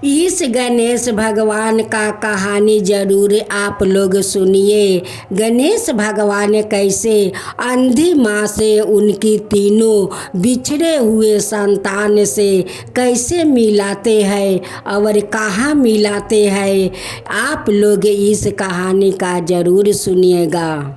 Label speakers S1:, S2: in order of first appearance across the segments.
S1: इस गणेश भगवान का कहानी जरूर आप लोग सुनिए। गणेश भगवान कैसे अंधी माँ से उनकी तीनों बिछड़े हुए संतान से कैसे मिलाते हैं और कहाँ मिलाते हैं, आप लोग इस कहानी का जरूर सुनिएगा।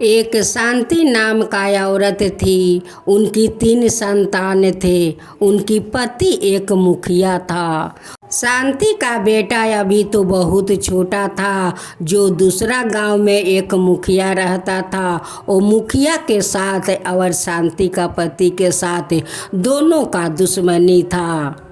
S1: एक शांति नाम का औरत थी। उनकी 3 संतान थे। उनकी पति एक मुखिया था। शांति का बेटा अभी तो बहुत छोटा था, जो दूसरा गांव में एक मुखिया रहता था। वो मुखिया के साथ और शांति का पति के साथ दोनों का दुश्मनी था।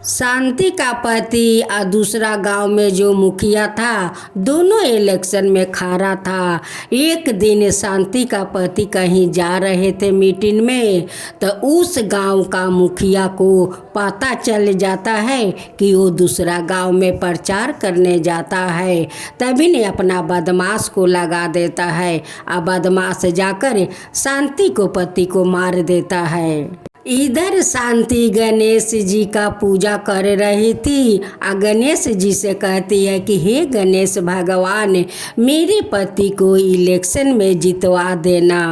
S1: शांति का पति और दूसरा गांव में जो मुखिया था, दोनों इलेक्शन में खड़ा था। एक दिन शांति का पति कहीं जा रहे थे मीटिंग में, तो उस गांव का मुखिया को पता चल जाता है कि वो दूसरा गांव में प्रचार करने जाता है। तभी ने अपना बदमाश को लगा देता है और बदमाश जाकर शांति को पति को मार देता है। इधर शांति गणेश जी का पूजा कर रही थी और गणेश जी से कहती है कि हे गणेश भगवान, मेरे पति को इलेक्शन में जितवा देना।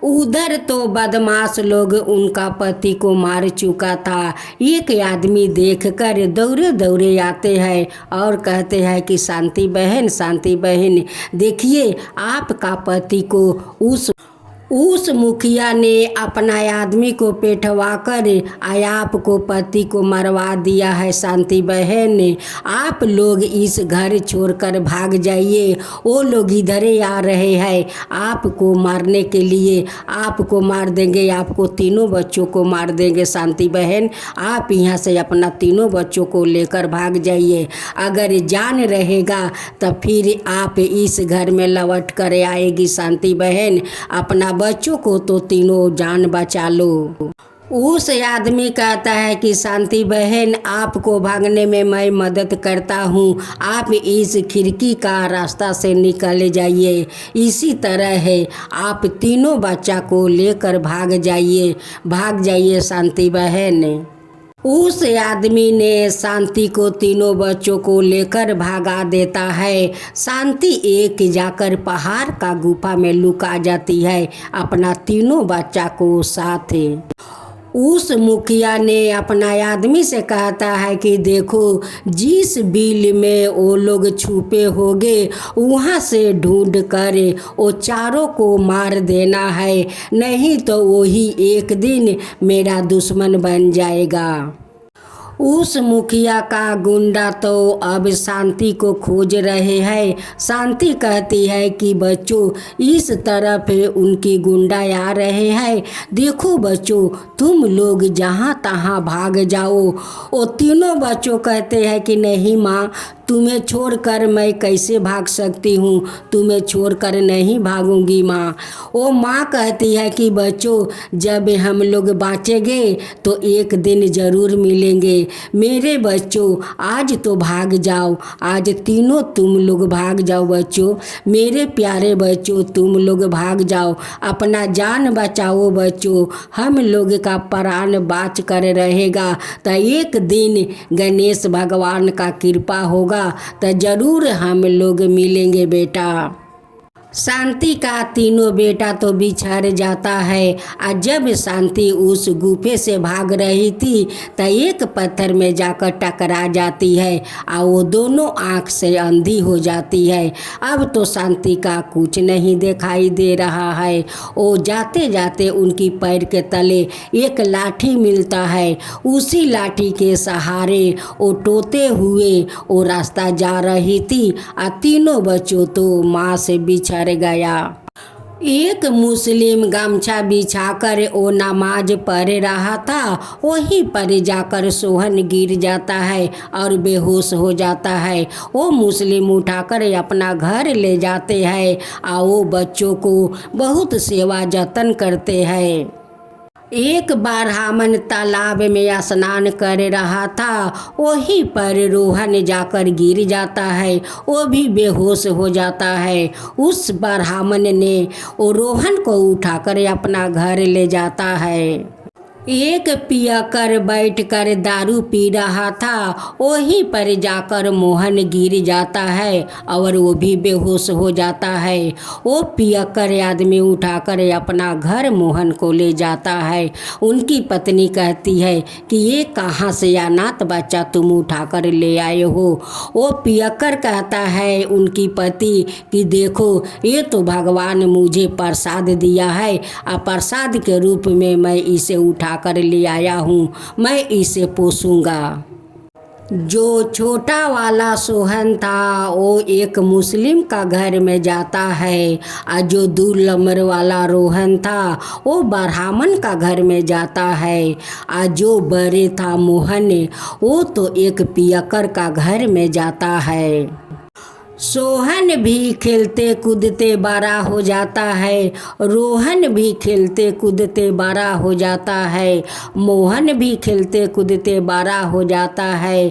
S1: उधर तो बदमाश लोग उनका पति को मार चुका था। एक आदमी देखकर दौड़े दौड़े आते हैं और कहते हैं कि शांति बहन देखिए, आपका पति को उस मुखिया ने अपना आदमी को पेटवा कर आपको पति को मरवा दिया है। शांति बहन, आप लोग इस घर छोड़कर भाग जाइए। वो लोग इधर आ रहे हैं आपको मारने के लिए। आपको मार देंगे, आपको तीनों बच्चों को मार देंगे। शांति बहन, आप यहाँ से अपना तीनों बच्चों को लेकर भाग जाइए। अगर जान रहेगा तो फिर आप इस घर में लौट कर आएगी। शांति बहन, अपना बच्चों को तो तीनों जान बचा लो। उस आदमी कहता है कि शांति बहन, आपको भागने में मैं मदद करता हूँ। आप इस खिड़की का रास्ता से निकल जाइए। इसी तरह है, आप तीनों बच्चा को लेकर भाग जाइए शांति बहन। उस आदमी ने शांति को तीनों बच्चों को लेकर भागा देता है। शांति एक जाकर पहाड़ का गुफा में लुका जाती है अपना तीनों बच्चा को साथ। उस मुखिया ने अपना आदमी से कहता है कि देखो, जिस बिल में वो लोग छुपे होंगे वहाँ से ढूंढ कर वो चारों को मार देना है, नहीं तो वही एक दिन मेरा दुश्मन बन जाएगा। उस मुखिया का गुंडा तो अब शांति को खोज रहे हैं। शांति कहती है कि बच्चों, इस तरफ उनकी गुंडा आ रहे हैं। देखो बच्चों, तुम लोग जहाँ तहाँ भाग जाओ। वो तीनों बच्चों कहते हैं कि नहीं माँ, तुम्हें छोड़कर मैं कैसे भाग सकती हूँ, तुम्हें छोड़कर नहीं भागूंगी माँ। वो माँ कहती है कि बच्चों, जब हम लोग बाँचेंगे तो एक दिन ज़रूर मिलेंगे। मेरे बच्चों, आज तो भाग जाओ, आज तीनों तुम लोग भाग जाओ बच्चों। मेरे प्यारे बच्चों, तुम लोग भाग जाओ, अपना जान बचाओ बच्चों। हम लोग का प्राण बाँच कर रहेगा तो एक दिन गणेश भगवान का कृपा होगा तो जरूर हम लोग मिलेंगे बेटा। शांति का तीनों बेटा तो बिछड़ जाता है। और जब शांति उस गुफे से भाग रही थी तो एक पत्थर में जाकर टकरा जाती है और वो दोनों आँख से अंधी हो जाती है। अब तो शांति का कुछ नहीं दिखाई दे रहा है। वो जाते जाते उनकी पैर के तले एक लाठी मिलता है। उसी लाठी के सहारे वो टोते हुए वो रास्ता जा रही थी और तीनों बच्चों तो माँ से बिछड़ गया। एक मुस्लिम गमछा बिछाकर वो नमाज पढ़ रहा था। वहीं पर जाकर सोहन गिर जाता है और बेहोश हो जाता है। वो मुस्लिम उठाकर अपना घर ले जाते हैं और वो बच्चों को बहुत सेवा जतन करते हैं। एक बार ब्राह्मण तालाब में स्नान कर रहा था। वहीं पर रोहन जाकर गिर जाता है, वो भी बेहोश हो जाता है। उस ब्राह्मण ने वो रोहन को उठाकर अपना घर ले जाता है। एक पियकर बैठकर दारू पी रहा था, वहीं पर जाकर मोहन गिर जाता है और वो भी बेहोश हो जाता है। वो पियकर आदमी उठाकर अपना घर मोहन को ले जाता है। उनकी पत्नी कहती है कि ये कहाँ से अनाथ बच्चा तुम उठाकर ले आए हो। वो पियकर कहता है उनकी पति कि देखो, ये तो भगवान मुझे प्रसाद दिया है, और प्रसाद के रूप में मैं इसे उठा कर ले आया हूँ, मैं इसे पोसूंगा। जो छोटा वाला सोहन था वो एक मुस्लिम का घर में जाता है, और जो 2 नंबर वाला रोहन था वो ब्राह्मण का घर में जाता है, और जो बड़े था मोहन वो तो एक पियकर का घर में जाता है। सोहन भी खेलते कूदते बड़ा हो जाता है, रोहन भी खेलते कूदते बड़ा हो जाता है, मोहन भी खेलते कूदते बड़ा हो जाता है।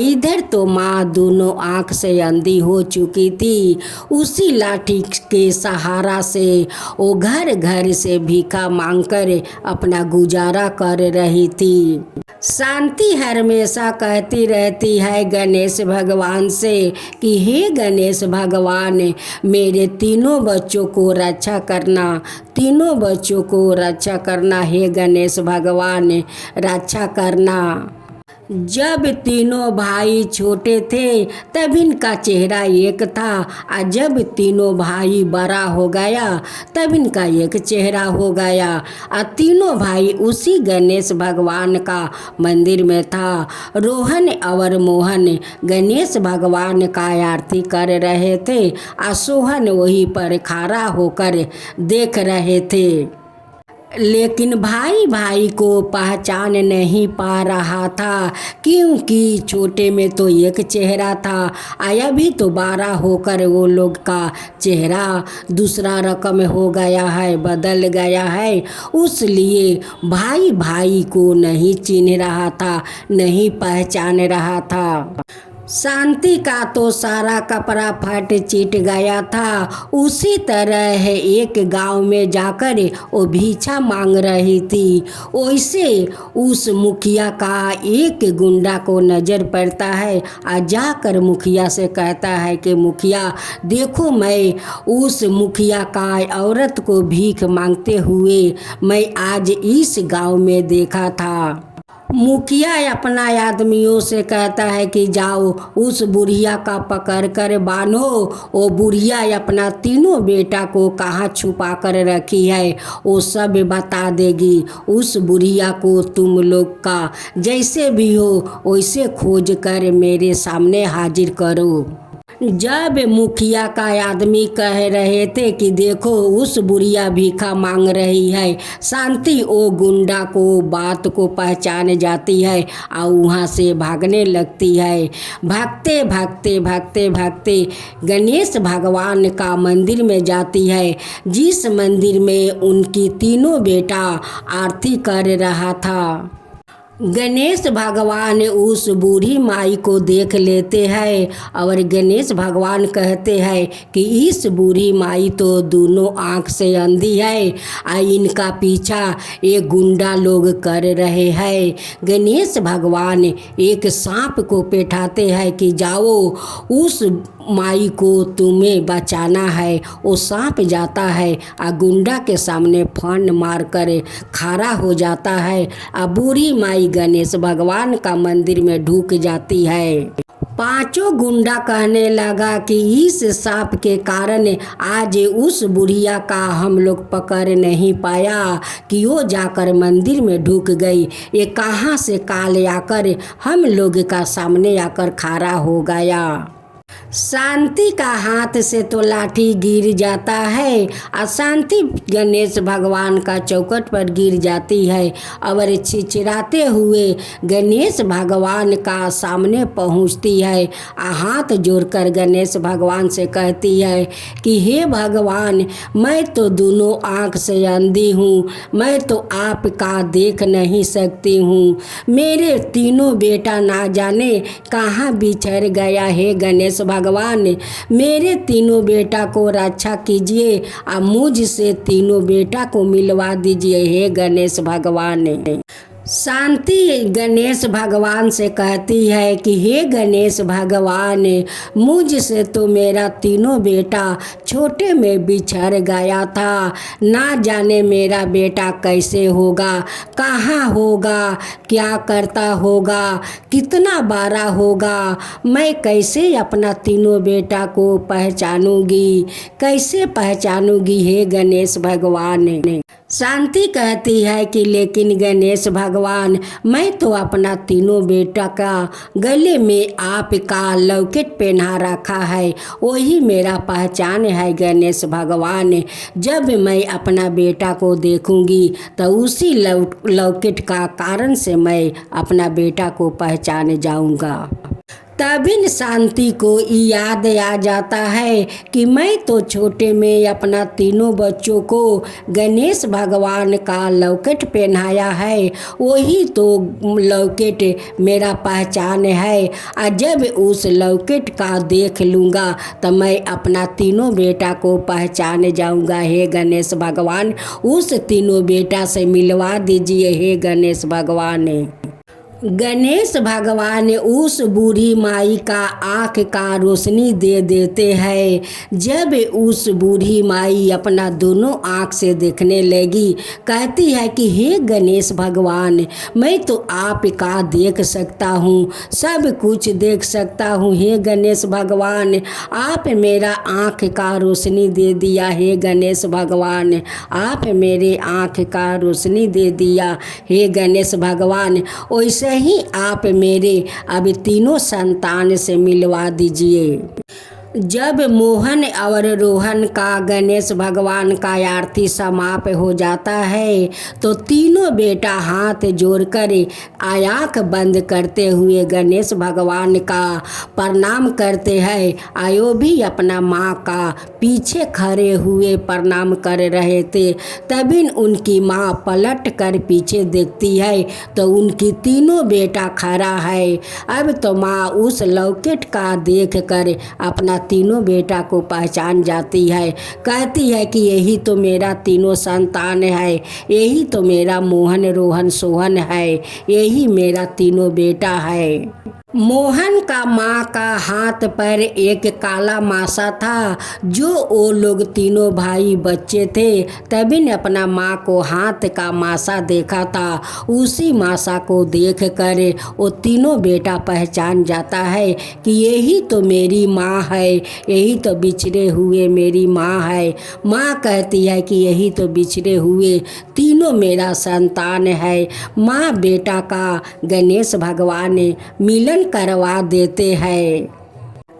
S1: इधर तो माँ दोनों आँख से अंधी हो चुकी थी। उसी लाठी के सहारा से वो घर घर से भीखा मांगकर अपना गुजारा कर रही थी। शांति हमेशा कहती रहती है गणेश भगवान से कि हे गणेश भगवान, मेरे तीनों बच्चों को रक्षा करना, तीनों बच्चों को रक्षा करना, हे गणेश भगवान रक्षा करना। जब तीनों भाई छोटे थे तब इनका चेहरा एक था, और जब तीनों भाई बड़ा हो गया तब इनका एक चेहरा हो गया। और तीनों भाई उसी गणेश भगवान का मंदिर में था। रोहन और मोहन गणेश भगवान का आरती कर रहे थे, और सोहन वहीं पर खड़ा होकर देख रहे थे। लेकिन भाई भाई को पहचान नहीं पा रहा था, क्योंकि छोटे में तो एक चेहरा था, आया भी तो 12 होकर वो लोग का चेहरा दूसरा रकम हो गया है, बदल गया है। उसलिए भाई भाई को नहीं चिन्ह रहा था, नहीं पहचान रहा था। शांति का तो सारा कपड़ा फट चिट गया था। उसी तरह एक गांव में जाकर वो भिक्षा मांग रही थी। वैसे उस मुखिया का एक गुंडा को नज़र पड़ता है, और जाकर मुखिया से कहता है कि मुखिया देखो, मैं उस मुखिया का औरत को भीख मांगते हुए मैं आज इस गांव में देखा था। मुखिया अपना आदमियों से कहता है कि जाओ उस बुढ़िया का पकड़ कर बांधो। वो बुढ़िया अपना तीनों बेटा को कहाँ छुपा कर रखी है वो सब बता देगी। उस बुढ़िया को तुम लोग का जैसे भी हो वैसे खोज कर मेरे सामने हाजिर करो। जब मुखिया का आदमी कह रहे थे कि देखो उस बुढ़िया भीखा मांग रही है, शांति वो गुंडा को बात को पहचान जाती है और वहाँ से भागने लगती है। भागते भागते भागते भागते गणेश भगवान का मंदिर में जाती है, जिस मंदिर में उनकी तीनों बेटा आरती कर रहा था। गणेश भगवान उस बूढ़ी माई को देख लेते हैं और गणेश भगवान कहते हैं कि इस बूढ़ी माई तो दोनों आँख से अंधी है, इनका पीछा एक गुंडा लोग कर रहे हैं। गणेश भगवान एक सांप को बैठाते हैं कि जाओ उस माई को तुम्हें बचाना है। वो सांप जाता है और गुंडा के सामने फन मार कर खड़ा हो जाता है। बूढ़ी माई गणेश भगवान का मंदिर में ढुक जाती है। पांचों गुंडा कहने लगा कि इस सांप के कारण आज उस बुढ़िया का हम लोग पकड़ नहीं पाया कि वो जाकर मंदिर में ढुक गई। ये कहाँ से काल आकर हम लोग का सामने आकर खड़ा हो गया। शांति का हाथ से तो लाठी गिर जाता है और शांति गणेश भगवान का चौखट पर गिर जाती है और चिचिराते हुए गणेश भगवान का सामने पहुंचती है। हाथ जोड़कर गणेश भगवान से कहती है कि हे भगवान, मैं तो दोनों आँख से अंधी हूँ, मैं तो आपका देख नहीं सकती हूँ। मेरे तीनों बेटा ना जाने कहाँ बिछड़ गया है। गणेश भगवान, मेरे तीनों बेटा को रक्षा कीजिए और मुझसे तीनों बेटा को मिलवा दीजिए हे गणेश भगवान। शांति गणेश भगवान से कहती है कि हे गणेश भगवान, मुझसे तो मेरा तीनों बेटा छोटे में बिछड़ गया था। ना जाने मेरा बेटा कैसे होगा, कहाँ होगा, क्या करता होगा, कितना बड़ा होगा। मैं कैसे अपना तीनों बेटा को पहचानूंगी, कैसे पहचानूंगी हे गणेश भगवान। शांति कहती है कि लेकिन गणेश भगवान, मैं तो अपना तीनों बेटा का गले में आपका लॉकेट पहना रखा है, वही मेरा पहचान है गणेश भगवान। जब मैं अपना बेटा को देखूंगी तो उसी लॉकेट का कारण से मैं अपना बेटा को पहचान जाऊंगा। तभी शांति को याद आ जाता है कि मैं तो छोटे में अपना तीनों बच्चों को गणेश भगवान का लॉकेट पहनाया है, वही तो लॉकेट मेरा पहचान है। और जब उस लॉकेट का देख लूँगा तो मैं अपना तीनों बेटा को पहचान जाऊँगा हे गणेश भगवान। उस तीनों बेटा से मिलवा दीजिए हे गणेश भगवान। गणेश भगवान उस बूढ़ी माई का आँख का रोशनी दे देते हैं। जब उस बूढ़ी माई अपना दोनों आँख से देखने लगी, कहती है कि हे गणेश भगवान, मैं तो आपका देख सकता हूँ, सब कुछ देख सकता हूँ हे गणेश भगवान। आप मेरा आँख का रोशनी दे दिया हे गणेश भगवान, आप मेरे आँख का रोशनी दे दिया हे गणेश भगवान। वैसे ही आप मेरे अब तीनों संतान से मिलवा दीजिए। जब मोहन और रोहन का गणेश भगवान का आरती समाप्त हो जाता है तो तीनों बेटा हाथ जोड़कर आँख बंद करते हुए गणेश भगवान का प्रणाम करते हैं। आयो भी अपना माँ का पीछे खड़े हुए प्रणाम कर रहे थे। तभी उनकी माँ पलट कर पीछे देखती है तो उनकी तीनों बेटा खड़ा है। अब तो माँ उस लॉकेट का देख कर अपना तीनों बेटा को पहचान जाती है। कहती है कि यही तो मेरा तीनों संतान है, यही तो मेरा मोहन रोहन सोहन है, यही मेरा तीनों बेटा है। मोहन का माँ का हाथ पर एक काला मासा था। जो वो लोग तीनों भाई बच्चे थे तभी ने अपना माँ को हाथ का मासा देखा था। उसी मासा को देख कर वो तीनों बेटा पहचान जाता है कि यही तो मेरी माँ है, यही तो बिछड़े हुए मेरी माँ है। माँ कहती है कि यही तो बिछड़े हुए तीनों मेरा संतान है। माँ बेटा का गणेश भगवान मिलन करवा देते हैं।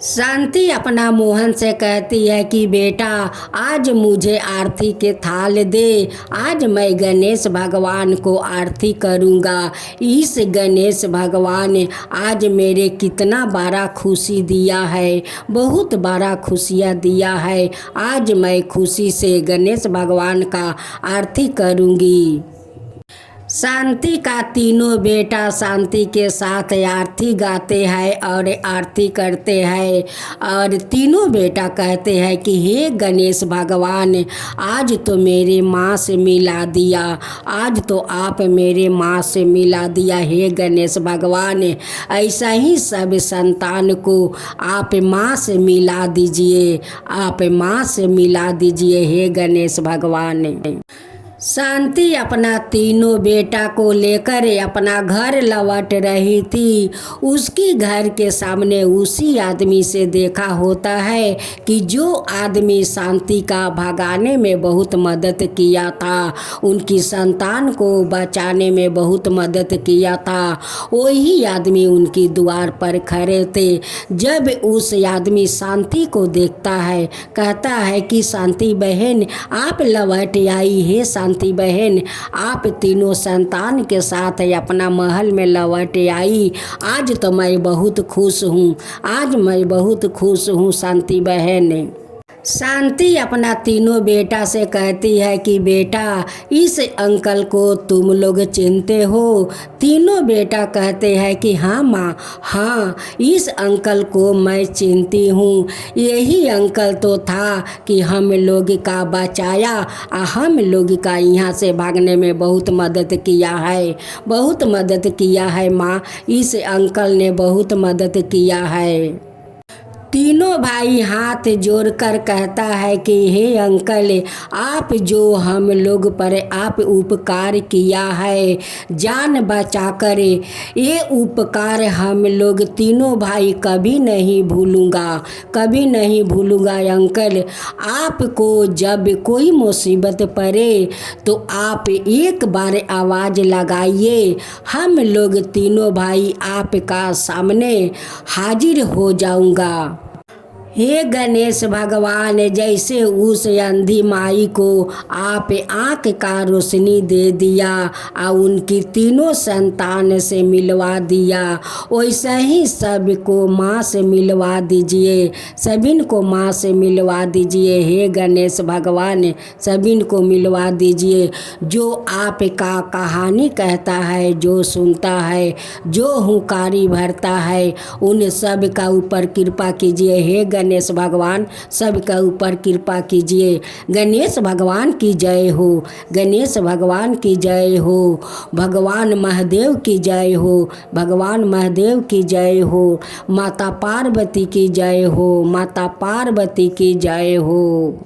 S1: शांति अपना मोहन से कहती है कि बेटा, आज मुझे आरती के थाल दे, आज मैं गणेश भगवान को आरती करूँगा। इस गणेश भगवान आज मेरे कितना बड़ा खुशी दिया है, बहुत बड़ा खुशियाँ दिया है। आज मैं खुशी से गणेश भगवान का आरती करूँगी। शांति का तीनों बेटा शांति के साथ आरती गाते हैं और आरती करते हैं और तीनों बेटा कहते हैं कि हे गणेश भगवान, आज तो मेरे माँ से मिला दिया, आज तो आप मेरे माँ से मिला दिया हे गणेश भगवान। ऐसा ही सब संतान को आप माँ से मिला दीजिए, आप माँ से मिला दीजिए हे गणेश भगवान। शांति अपना तीनों बेटा को लेकर अपना घर लौट रही थी। उसकी घर के सामने उसी आदमी से देखा होता है कि जो आदमी शांति का भगाने में बहुत मदद किया था, उनकी संतान को बचाने में बहुत मदद किया था, वही आदमी उनकी द्वार पर खड़े थे। जब उस आदमी शांति को देखता है, कहता है कि शांति बहन, आप लौट आई है। शांति बहन, आप तीनों संतान के साथ अपना महल में लौट आई। आज तो मैं बहुत खुश हूँ, आज मैं बहुत खुश हूँ शांति बहन। शांति अपना तीनों बेटा से कहती है कि बेटा इस अंकल को तुम लोग चिनते हो। तीनों बेटा कहते हैं कि हाँ माँ, हाँ इस अंकल को मैं चिनती हूँ। यही अंकल तो था कि हम लोग का बचाया और हम लोग का यहाँ से भागने में बहुत मदद किया है, बहुत मदद किया है माँ। इस अंकल ने बहुत मदद किया है। तीनों भाई हाथ जोड़कर कहता है कि हे अंकल, आप जो हम लोग पर आप उपकार किया है जान बचाकर, ये उपकार हम लोग तीनों भाई कभी नहीं भूलूंगा, कभी नहीं भूलूंगा अंकल। आपको जब कोई मुसीबत पड़े तो आप एक बार आवाज़ लगाइए, हम लोग तीनों भाई आपका सामने हाजिर हो जाऊंगा। हे गणेश भगवान, जैसे उस अंधी माई को आप आँख का रोशनी दे दिया और उनकी तीनों संतान से मिलवा दिया, वैसे ही सबको माँ से मिलवा दीजिए, सभी को माँ से मिलवा दीजिए। हे गणेश भगवान, सभी को मिलवा दीजिए। जो आपका कहानी कहता है, जो सुनता है, जो हुंकारी भरता है, उन सब का ऊपर कृपा कीजिए। हे गणेश भगवान, सबका ऊपर कृपा कीजिए। गणेश भगवान की जय हो, गणेश भगवान की जय हो, भगवान महादेव की जय हो, भगवान महादेव की जय हो, माता पार्वती की जय हो, माता पार्वती की जय हो।